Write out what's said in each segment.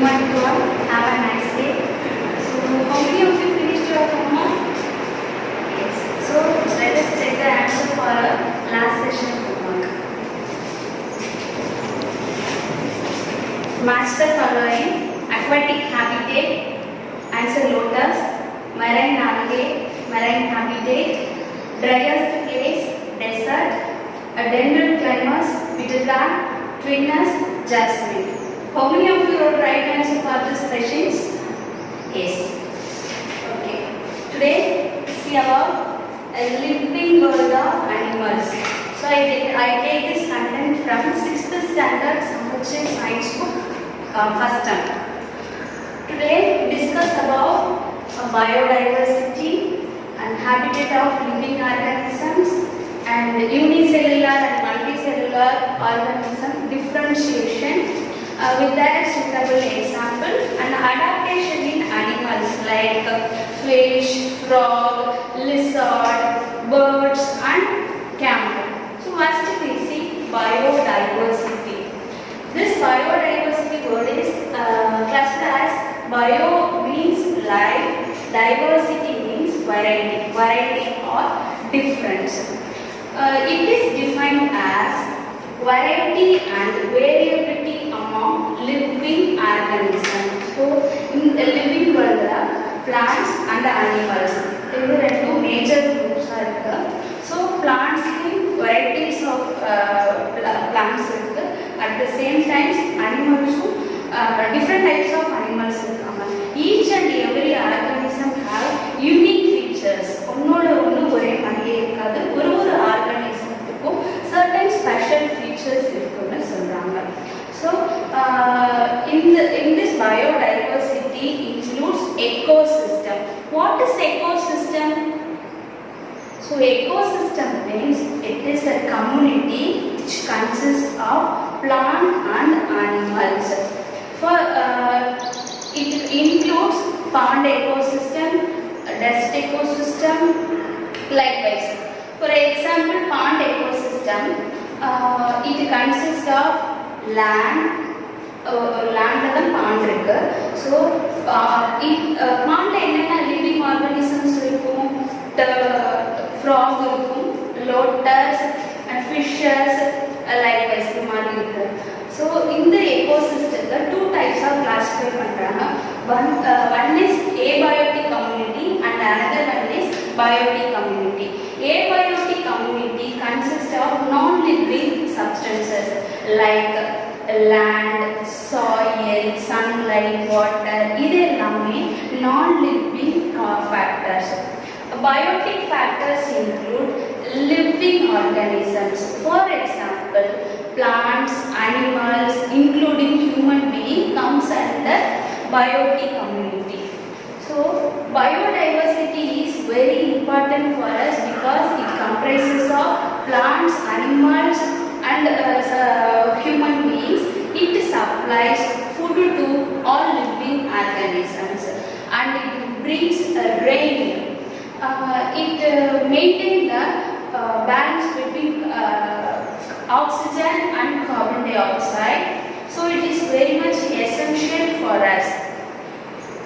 morning to all. Have a nice day. So, how many of you finished your homework? Yes. So, let us check the answer for our last session homework. Match the following: aquatic habitat, answer lotus; marine habitat; driest place, desert; dendron climbers, bittergourd; twinners, jasmine. How many of you wrote right answer for these questions? Yes. Okay. Today, see about a living world of animals. So I take this content from 6th standard Samachya science book, first term. Today, discuss about biodiversity and habitat of living organisms and unicellular and multicellular organism differentiation. With that suitable example and adaptation in animals like fish, frog, lizard, birds and camel. So first we see biodiversity. This biodiversity word is classified as bio means life, diversity means variety or difference. It is defined as variety and variability among living organisms. So, in the living world, plants and animals. There are two major groups. So, plants varieties of plants. At the same time, animals different types of animals. Each and every organism have unique features. Certain special features So, in this biodiversity includes ecosystem. What is ecosystem? So, ecosystem means it is a community which consists of plant and animals. It includes pond ecosystem, dust ecosystem, likewise. For example, pond ecosystem, it consists of land pond irukku. So pond enna living organisms irukum, frog irukum, lotus and fishes, likewise mari irukku. So in the ecosystem the two types are classified pandranga. One is abiotic community and another one is biotic community. Abiotic community consists of non-living substances like land, soil, sunlight, water. These are non-living factors. Biotic factors include living organisms. For example, plants, animals, including human being, comes under biotic community. So, biodiversity is very important for us because it comprises of plants, animals and human beings. It supplies food to all living organisms and it brings rain. It maintains the balance between oxygen and carbon dioxide. So, it is very much essential for us.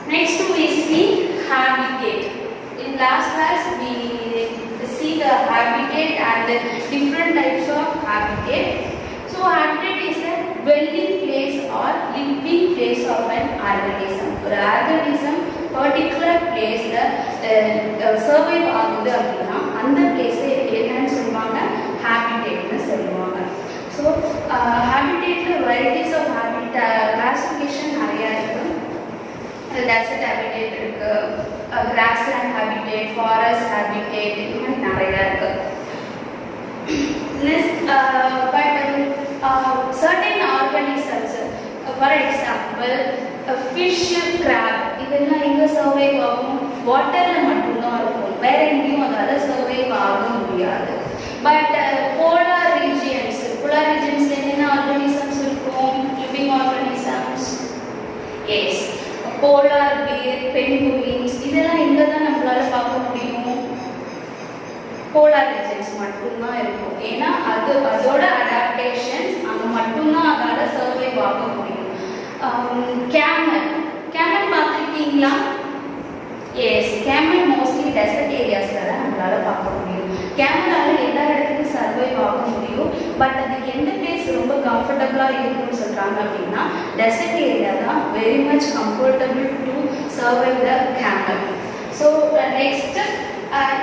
Next we see habitat. In last class we see the habitat and the different types of habitat. So habitat is a dwelling place or living place of an organism. For organism particular place survive ஆகுது அப்படின்னா அந்த place என்னன்னு சொல்லுவாங்க habitatனு சொல்லுவாங்க. So habitatல varieties of habitat classification நிறைய இருக்கு. Desert habitat இருக்கு, grassland habitat, forest habitat, இது மாதிரி நிறைய இருக்கு. Certain organisms, for example, fish, crab, இதெல்லாம் எங்க சர்வைவ் ஆகும்? வாட்டர்ல மட்டும்தான் இருக்கும், வேற எங்கேயும் அதால சர்வைவ் ஆக முடியாது. பட் polar regions என்னென்ன organisms இருக்கும்? Living organisms. Yes. Polar bear, penguins, இதெல்லாம் எங்க தான் நம்மளால பார்க்க முடியும்? polar regions மட்டும்தான் இருக்கும். ஏன்னா அதோட அடாப்டேஷன்ஸ் அங்க மட்டும்தான் அதால சர்வைவ் ஆக முடியும். கேமல் கேமல் பார்த்துருக்கீங்களா? எஸ், கேமல் மோஸ்ட்லி டெசர்ட் ஏரியாஸில் தான் நம்மளால் பார்க்க முடியும். கேமலால் எல்லா இடத்துக்கும் சர்வைவ் ஆக முடியும். பட் அதுக்கு எந்த பிளேஸ் ரொம்ப கம்ஃபர்டபுளாக இருக்குன்னு சொல்கிறாங்க அப்படின்னா டெசர்ட் ஏரியா தான் very much comfortable to survive the camel. So next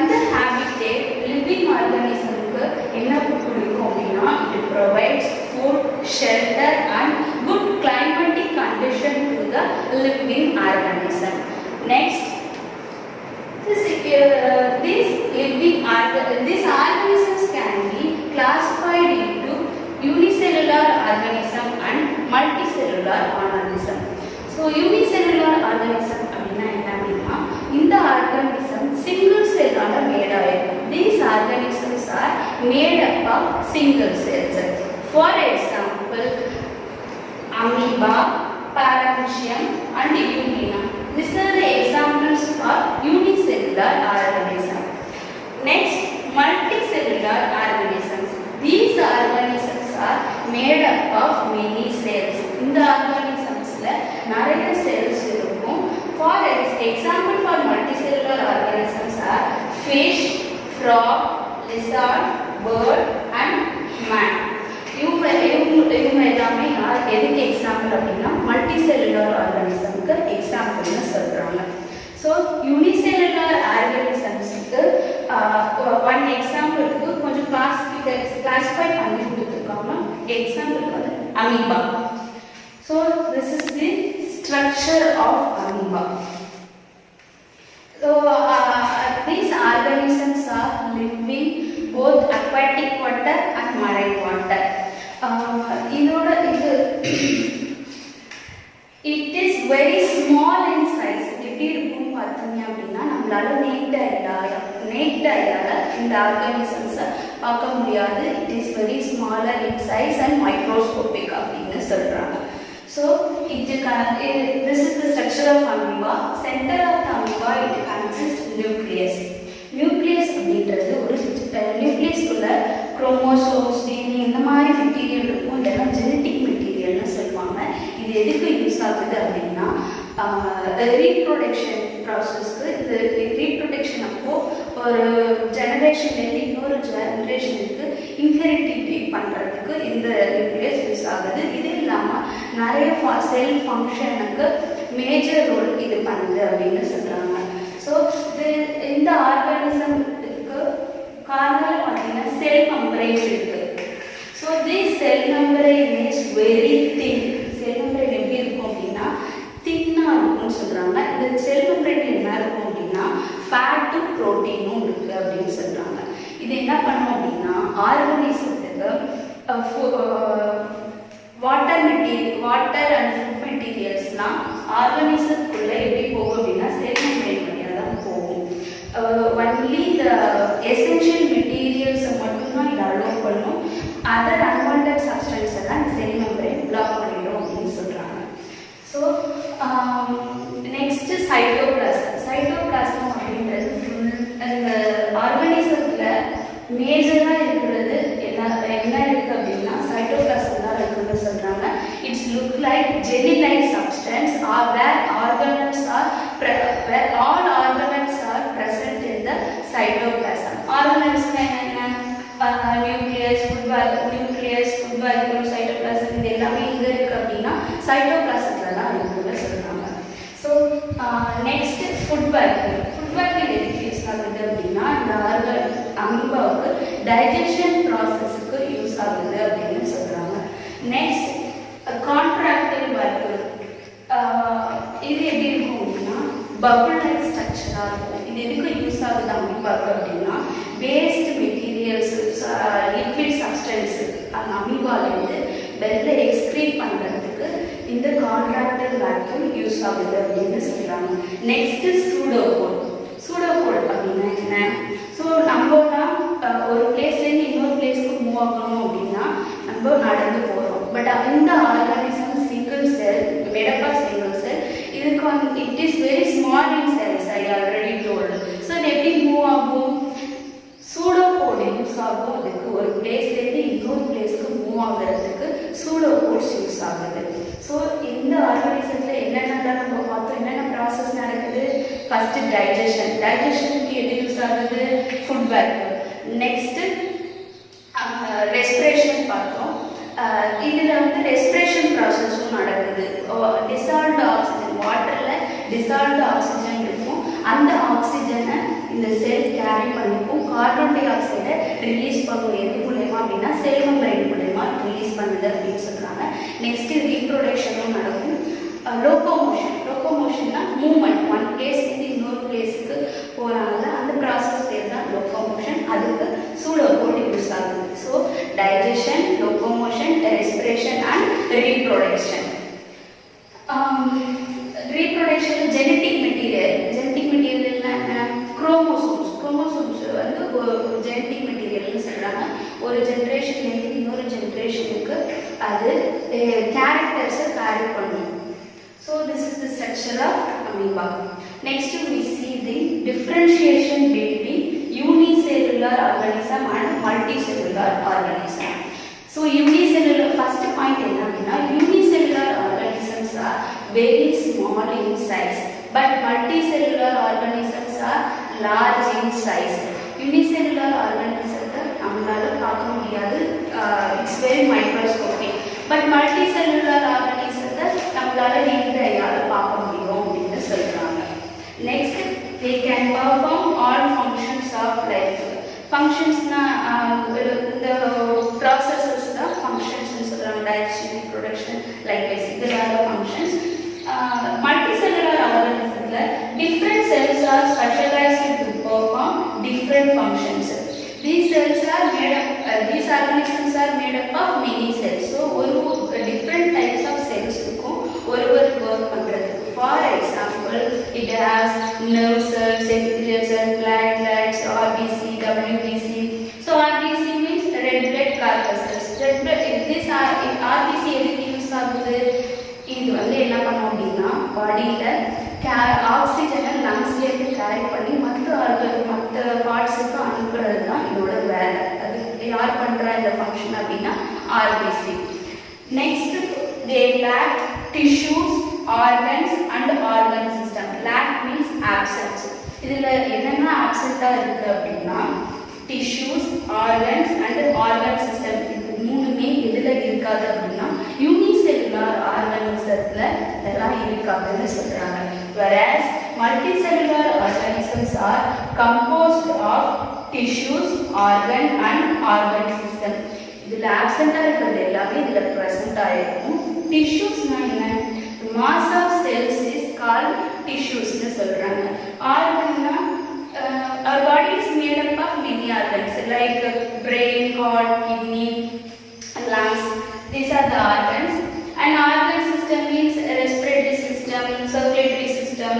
இந்த ஹேபிட்டேட் லிவிங் ஆர்கானிசமுக்கு என்ன கொடுக்கும் அப்படின்னா it provides food, shelter and good climatic condition to the living organism. Next these organisms can be classified into unicellular organism and multicellular organism. So unicellular organism அப்படின்னா என்ன அப்படின்னா இந்த organism single செல்லால mat ஆயிருக்கும். These organisms are made up of single cells. For example, amoeba, paramecium and euglena. These are the examples for unicellular organism. Next, multicellular organisms. These organisms are made up of many cells. இந்த organismsல நிறைய cells இருக்கும். For example for multicellular organisms are fish, frog, lizard, bird and man. இவங்க எல்லாமே எதுக்கு example அப்படின்னா multicellular ஆர்கானிசம்க்கு எக்ஸாம்பிள்னு சொல்கிறாங்க. So unicellular ஆர்கானிசம்ஸுக்கு one எக்ஸாம்பிளுக்கு கொஞ்சம் கிளாஸிஃபை பண்ணி கொடுத்துருக்காங்க. எக்ஸாம்பிளுக்கு வந்து amoeba. So this is the structure of amoeba. So these organisms are living both aquatic water and marine water. இதோட இது it is very small in size. எப்படி இருக்கும் பார்த்தீங்க அப்படின்னா நம்மளால நேக்ட் ஐயால இந்த ஆர்கானிசம்ஸை பார்க்க முடியாது. It is very smaller in size and microscopic அப்படின்னு சொல்றாங்க. So this is the structure of amoeba. Center of the amoeba it consists nucleus. Nucleus அப்படின்றது ஒரு நியூக்ளியஸ்குள்ள குரோமோசோம்ஸ், டிஎன்ஏ இந்த மாதிரி மெட்டீரியல் இருக்கும். இதெல்லாம் ஜெனட்டிக் மெட்டீரியல்னு சொல்லுவாங்க. இது எதுக்கு யூஸ் ஆகுது அப்படின்னா ரீப்ரொடக்ஷன் ப்ராசஸ்க்கு. இது ரீப்ரொடக்ஷன் அப்போ ஒரு ஜெனரேஷன்லேருந்து இன்னொரு ஜெனரேஷனுக்கு இன்ஹெரிட்டிவிட்டி பண்ணுறதுக்கு இந்த நியூக்ளியஸ் யூஸ் ஆகுது. இது இல்லாமல் நிறைய செல் ஃபங்க்ஷனுக்கு மேஜர் ரோல் இது பண்ணுது அப்படின்னு சொல்கிறாங்க. ஸோ இந்த ஆர்கானிசம்க்கு காரணம் பார்த்தீங்கன்னா செல் மெம்பரேன் இருக்குது. So this cell membrane is very thin. Cell membrane எப்படி இருக்கும் அப்படின்னா தின்னாக இருக்கும்னு சொல்கிறாங்க. இந்த செல் மெம்பரேன் என்ன இருக்கும் அப்படின்னா ஃபேட்டு ப்ரோட்டீனும் இருக்குது அப்படின்னு சொல்கிறாங்க. இது என்ன பண்ணும் அப்படின்னா ஆர்கானிசத்துக்கு வாட்டர் அண்ட் ஃபுட் மெட்டீரியல்ஸ்லாம் ஆர்கானிசத்துக்குள்ளே எப்படி போகும் அப்படின்னா செல் மெம்பரேன் வழியாக தான் போகும். ஒன்லி இந்த எசென்ஷியல் மெட்டீரியல்ஸை மட்டும்தான் இதை அலோவ் பண்ணும். அதர் அன்வான்டட் சப்ஸ்டன்ஸ் எல்லாம் செல் மெம்பரேன் பிளாக் பண்ணிடும் அப்படின்னு சொல்கிறாங்க. So next cytoplasm. சைட்டோபிளாசம் அப்படின்றது இந்த ஆர்கானிசத்தில் மேஜராக இருக்கிறது என்ன இருக்குது அப்படின்னா சைட்டோபிளாசம் தான் இருக்குன்னு சொல்கிறாங்க. It's look like jelly like substance or where organelles are all organelles are present in the cytoplasm. Organelles என்ன நியூக்ளியஸ், ஃபுட் வால்யூல், சைட்டோபிளாசம் இது எல்லாமே எங்கே இருக்குது அப்படின்னா சைட்டோபிளாசத்தில் தான் இருக்குன்னு சொல்கிறாங்க. So next food vacuole. Food vacuole எதுக்கு யூஸ் ஆகுது அப்படின்னா இந்த அமீபாவுக்கு டைஜஷன் ப்ராசஸுக்கு யூஸ் ஆகுது அப்படின்னு சொல்கிறாங்க. Next contractile vacuole. இது எப்படி இருக்கும் அப்படின்னா பபுள் லைக் ஸ்ட்ரக்சராக இருக்கும். இது எதுக்கு யூஸ் ஆகுது அமீபாவுக்கு அப்படின்னா வேஸ்ட் மெட்டீரியல்ஸ், லிக்விட் சப்ஸ்டன்ஸு அந்த அமீபாலேருந்து வெளில எக்ஸ்க்ரீட் பண்ணுறதுக்கு இந்த கான்ட்ராக்டைல் வால்யூல் யூஸ் ஆகுது அப்படின்னு சொல்கிறாங்க. நெக்ஸ்ட்டு சூடோபோல். சூடோபோல் அப்படின்னா என்ன? ஸோ நம்மலாம் ஒரு பிளேஸ்லேருந்து இன்னொரு பிளேஸ்க்கு மூவ் ஆகணும் அப்படின்னா நம்ம நடந்து போகிறோம். பட் இந்த organism single cell, made up of single cell. இதுக்கு வந்து it is very small in cells, I already told. So இது எப்படி மூவ் ஆகும்? சூடோபோல் யூஸ் ஆகும். அதுக்கு ஒரு பிளேஸ்லேருந்து இன்னொரு பிளேஸ்க்கு மூவ் ஆகிறதுக்கு சூடோகோட்ஸ் யூஸ் ஆகுது. ஸோ இந்த ஆர்கானிசத்தில் என்னென்னலாம் நம்ம பார்த்தோம், என்னென்ன ப்ராசஸ் நடக்குது. ஃபஸ்ட்டு டைஜஷனுக்கு எது யூஸ் ஆகுது, ஃபுட் ஒர்க். நெக்ஸ்ட்டு ரெஸ்பிரேஷன் பார்த்தோம். இதில் வந்து ரெஸ்பிரேஷன் ப்ராசஸும் நடக்குது. டிசால்வ்டு ஆக்சிஜன், வாட்டரில் டிசால்வ்டு ஆக்சிஜன் இருக்கும். அந்த ஆக்சிஜனை இந்த செல் கேரி பண்ணிக்கும். கார்பன் டை ஆக்சைடை ரிலீஸ் பண்ணும். எது மூலயமா அப்படின்னா செல் மெம்பரேன் மூலயமா ரிலீஸ் பண்ணுது அப்படின்னு சொல்கிறாங்க. நெக்ஸ்ட்டு ரீப்ரொடக்ஷனும் நடக்கும். லோக்கோமோஷன்னா மூவ்மெண்ட், ஒன் பிளேஸ்லேருந்து இன்னொரு பிளேஸுக்கு போகிறாங்கல்ல, அந்த ப்ராசஸ் பேர் தான் லோக்கோமோஷன். அதுக்கு சூடோகோட் யூஸ் ஆகுது. So digestion, locomotion, respiration and reproduction. Reproduction genetic மெட்டீரியல்னா குரோமோசோம்ஸ் வந்து ஒரு ஜெனட்டிக் மெட்டீரியல்னு சொல்கிறாங்க. ஒரு ஜென்ரேஷன்லேருந்து இன்னொரு ஜென்ரேஷனுக்கு அது கேரக்டர்ஸை கேரி பண்ணும். So this is the structure of amoeba. Next we see the differentiation between unicellular organism and multicellular organism. So unicellular, first point enna appadina, unicellular organisms are very small in size, but multicellular organisms are large in size. Unicellular organisms nammalaala paaka mudiyadhu, it's very microscopic, but multicellular organisms நம்மளால நேரடியாக பார்க்க முடியும் அப்படின்னு சொல்றாங்க. Next they can perform all functions of life. ஃபங்க்ஷன்ஸ்னா இந்த processes தான் ஃபங்க்ஷன்ஸ்னு சொல்றாங்க. டைஜஷன், ரீப்ரொடக்ஷன், லைக்வைஸ் இதெல்லாம் ஃபங்க்ஷன்ஸ். மல்டிசெல்லுலர் ஆர்கானிசம்ல different cells are specialised to perform different functions. These organisms are made up of many cells. So different types of cells இருக்கும் ஒரு work பண்றதுக்கு. For example, it has nerve cells, epithelial cells, platelets, RBC, WBC. So RBC means red blood corpuscles. Red blood, this RBC எதுக்கு use ஆகுது, இது வந்து என்ன பண்ணும் அப்படின்னா பாடியில ஆக்சிஜனை லங்ஸ்லேருந்து கேரி பண்ணி மற்ற பார்ட்ஸுக்கு அனுப்புறது தான் இதோட வேலை. அது யார் பண்ணுறா இந்த ஃபங்க்ஷன் அப்படின்னா RBC. Next they lack tissues, organs and organ system. Lack means absence. இதில் என்னென்ன ஆப்சென்ட்டாக இருக்குது அப்படின்னா tissues, organs and organ system. இது மூணுமே எதில் இருக்காது அப்படின்னா யூனிசெல்லுலார் ஆர்கானிசத்தில் இதெல்லாம் இருக்காதுன்னு சொல்கிறாங்க. Whereas multicellular organisms are composed of tissues, organ and organ system. இதில் ஆப்சென்ட்டாக இருக்கிறது எல்லாமே இதில் ப்ரெசென்ட்டாக இருக்கும். டிஷ்யூஸ்னா என்ன, mass of cells is called tissuesனு சொல்கிறாங்க. ஆர்கன்னா our body is made up of many organs like brain, heart, kidney, lungs. These are the organs. And organ system means respiratory system, circulatory system,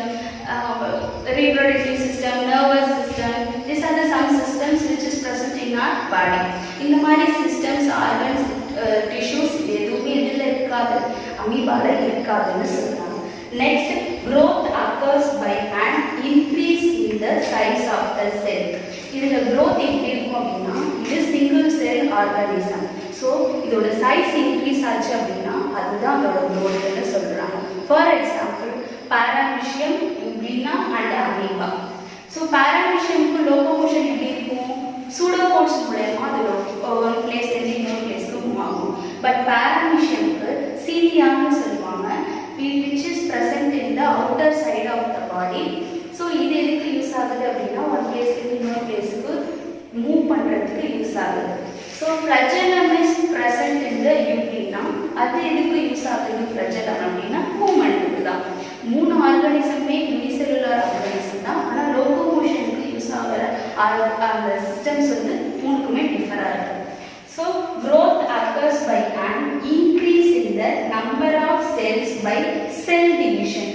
reproductive system, nervous system. These are the some systems which is present in our body. இந்த மாதிரி systems, organs, tissues எதுவுமே இதில் இருக்காது, அமீபால இருக்காதுன்னு சொல்றாங்க. Next, growth occurs by an increase in the size of the cell. இதுல growth எப்படி இருக்கும் அப்படின்னா இது சிங்கிள் செல் ஆர்கானிசம். ஸோ இதோட சைஸ் இன்க்ரீஸ் ஆச்சு அப்படின்னா அதுதான் அதோட growthன்னு சொல்றாங்க. For example paramecium, euglena and amoeba. So பாராமிஷியமுக்கு லோகோமோஷன் எப்படி இருக்கும், சூடோகோட்ஸ் மூலமா அது ஒரு பிளேஸ்லேருந்து இன்னொரு பிளேஸ்க்கு மூவ் ஆகும். பட் பாராமிஷியமுக்கு சீலியான்னு சொல்லுவாங்க, which is present in the outer side of the body. So இது எதுக்கு யூஸ் ஆகுது அப்படின்னா ஒரு பிளேஸ்லேருந்து இன்னொரு பிளேஸுக்கு மூவ் பண்ணுறதுக்கு யூஸ் ஆகுது. So flagellum is present in the Euglena, அது எதுக்கு யூஸ் ஆகுது flagellum அப்படின்னா மூவ்மெண்ட்டுக்கு தான். மூணு ஆர்கானிசமே யூனிசெல்லுலர் ஆர்கானிசம் தான், ஆனால் லோகோமோஷனுக்கு யூஸ் ஆகிற அந்த சிஸ்டம்ஸ் வந்து மூணுக்குமே டிஃபராக இருக்குது. So growth occurs by an increase in the number of cells by cell division.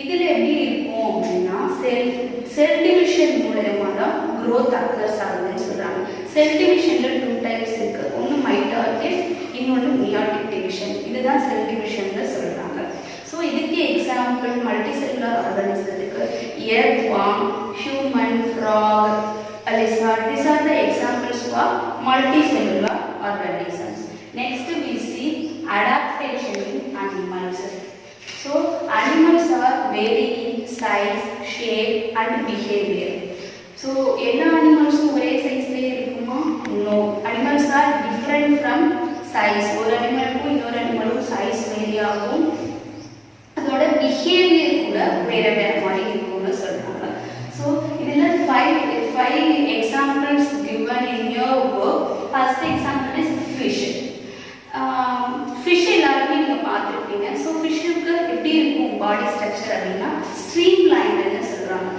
இதில் எப்படி இருக்கும் அப்படின்னா செல் டிவிஷன் மூலமா தான் growth occurs ஆகுதுன்னு சொல்கிறாங்க. செல் டிவிஷனில் 2 types இருக்குது, ஒன்று மைட்டாட்டிக், இன்னொன்று மியாட்டிக் டிவிஷன். இதுதான் செல் டிவிஷன்னு சொல்கிறாங்க. ஸோ இதுக்கு எக்ஸாம்பிள் மல்டிசெல்லுலர் ஆர்கானிசத்துக்கு earthworm, human, frog, lizard. These are the examples for multicellular organisms. Next we see size, shape and behavior. So எல்லா அனிமல்ஸும் ஒரே சைஸ்லயே இருக்குமா? No. Animals are different from size. ஒரு அனிமலுக்கும் இன்னொரு அனிமலுக்கும் சைஸ் வேரி ஆகும். அதோட பிஹேவியர் கூட வேற வேற மாதிரி இருக்கும்னு சொல்றாங்க. ஸோ இதில் five examples given in your work. First example is fish. Fish எல்லாருமே நீங்கள் பார்த்துருப்பீங்க. ஸோ ஃபிஷ்ஷுக்கு எப்படி இருக்கும் பாடி ஸ்ட்ரக்சர் அப்படின்னா ஸ்ட்ரீம் லைன்னு சொல்கிறாங்க.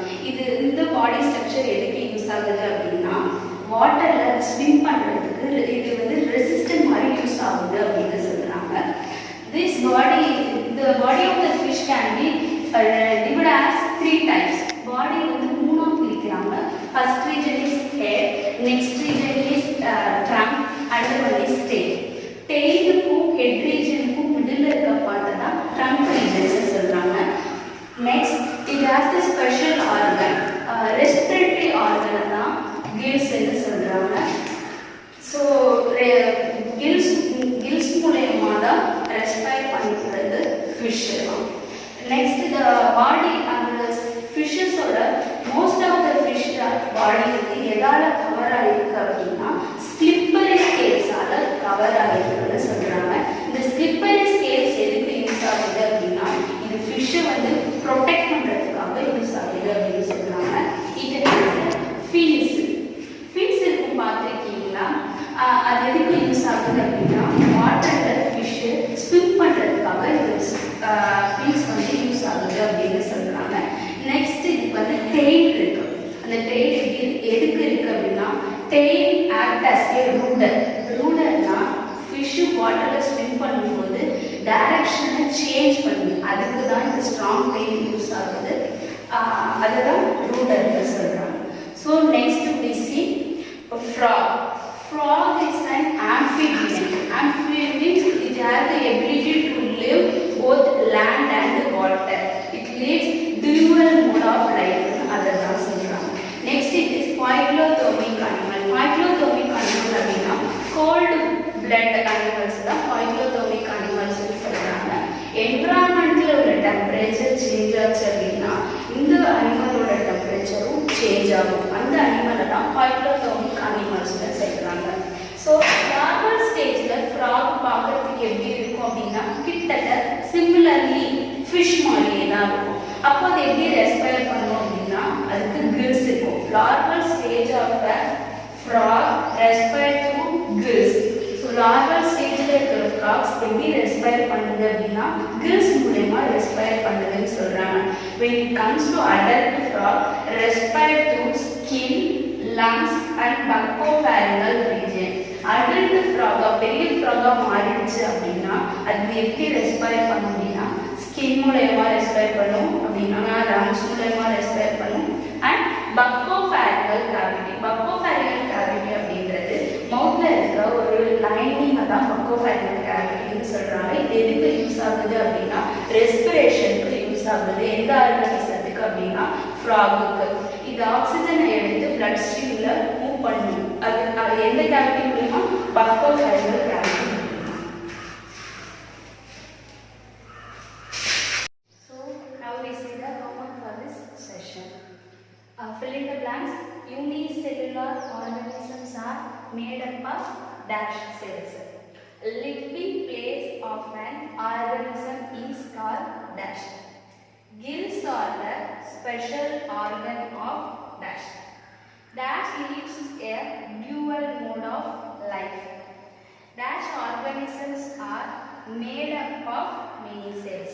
இந்த பாடி ஸ்ட்ரக்சர் எதுக்கு யூஸ் ஆகுது அப்படின்னா வாட்டரில் ஸ்விம் பண்ணுறதுக்கு இது வந்து ரெசிஸ்டன்ட் மாதிரி யூஸ் ஆகுது அப்படின்னு சொல்கிறாங்க. This body, the body of the fish can be divided as 3 types. Body வந்து மூணா பிரிக்கிறாங்க. First region is head, next region is trunk, another one is tail. Tailக்கும் head regionக்கும் middle இருக்க part தான் trunk region சொல்றாங்க. Next, it has the special organ, respiratory organ தான் gills ன்னு சொல்றாங்க. So gills மூலமா தான் ரெஸ்பைர் பண்ணிக்கிறது ஃபிஷ். நெக்ஸ்ட் த பாடி அந்த ஃபிஷ்ஷஸோட மோஸ்ட் ஆஃப் த ஃபிஷ் பாடி வந்து எதால கவர் ஆகிருக்கு அப்படின்னா ஸ்லிப்பரி ஸ்கேல்ஸால கவர் ஆகிருக்குன்னு சொல்றாங்க. இந்த ஸ்லிப்பரி ஸ்கேல்ஸ் எதுக்கு யூஸ் ஆகுது அப்படின்னா இது ஃபிஷ்ஷை வந்து ப்ரொடெக்ட் பண்ணுறதுக்காக யூஸ் ஆகுது அப்படின்னு சொல்றாங்க. இது ஃபின்ஸ் இருக்கும் பார்த்துருக்கீங்களா? அது எதுக்கு யூஸ் ஆகுது அப்படின்னா வாட்டரில் ஃபிஷ்ஷு ஸ்விம் பண்ணுறதுக்காக இது ஃபின்ஸ் வந்து யூஸ் ஆகுது அப்படின்னு சொல்கிறாங்க. நெக்ஸ்ட் இதுக்கு வந்து டெயில் இருக்கு. அந்த டெயில் எதுக்கு இருக்கு அப்படின்னா டெயில் ஆக்ட் அஸ் ஏ ரூடர்னா ஃபிஷ்ஷு வாட்டரில் ஸ்விம் பண்ணும்போது டைரக்ஷனை சேஞ்ச் பண்ணுது. அதுக்கு தான் இந்த ஸ்ட்ராங் டெயில் யூஸ் ஆகுது. அதுதான் ரூடர்னு சொல்கிறாங்க. So next we see frog. Frog is an amphibian. Amphibian means it has the ability to live both land and water. It lives dual mode of life. அததான் சொல்றாங்க. Next it is poikilothermic animal. Poikilothermic animal அப்படின்னா cold blood animals தான் poikilothermic animals சொல்றாங்க. என்விரான்மெண்ட்ல உள்ள temperature change ஆச்சு அப்படின்னா இந்த அனிமலோட டெம்பரேச்சரும் change ஆகும். அந்த அனிமலை தான் poikilothermic animals சொல்றாங்க. ஸோ நார்மல் ஸ்டேஜில் ஃப்ராக் பார்க்கறதுக்கு எப்படி இருக்கும் அப்படின்னா கிட்டத்தட்ட சிமிலர்லி ஃபிஷ் மாதிரியே தான் இருக்கும். அப்போ அது எப்படி ரெஸ்பயர் பண்ணும் அப்படின்னா அதுக்கு கில்ஸ் இருக்கும். Normal stage of the frog respire through gills. So normal ஸ்டேஜில் இருக்கிற ஃப்ராக்ஸ் எப்படி ரெஸ்பயர் பண்ணுது அப்படின்னா கில்ஸ் மூலமா ரெஸ்பயர் பண்ணுதுன்னு சொல்றாங்க. when it comes to adult frog respire through skin, lungs and buccopharyngeal region. adult frog பெரிய ஃப்ராகா மாறிடுச்சு அப்படின்னா அது எப்படி ரெஸ்பயர் பண்ணும் அப்படின்னா ஸ்கின் மூலமா ரெஸ்பயர் பண்ணும் அப்படின்னா லங்ஸ் மூலமா ரெஸ்பயர் பண்ணும் and buccopharyngeal cavity. buccopharyngeal cavity அப்படிங்கிறது மவுத்ல இருக்க ஒரு லைனிங் தான் buccopharyngeal cavityன்னு சொல்றாங்க. இது எதுக்கு யூஸ் ஆகுது அப்படின்னா ரெஸ்பிரேஷனுக்கு யூஸ் ஆகுது. எந்த ஆர்கானிசத்துக்கு அப்படின்னா ஃப்ராகுக்கு. இது ஆக்சிஜனை எடுத்து பிளட் ஸ்ட்ரீம்ல மூவ் பண்ணும். அது எந்த கேவிட்டி மூலமா buccopharyngeal cavity. So now we see the homework for this session. Fill in the blanks. Unicellular organisms are made up of dash cells. Living place of an organism is called dash. Gills are the special organ of dash. Dash lives a dual mode of life. Dash organisms are made up of many cells.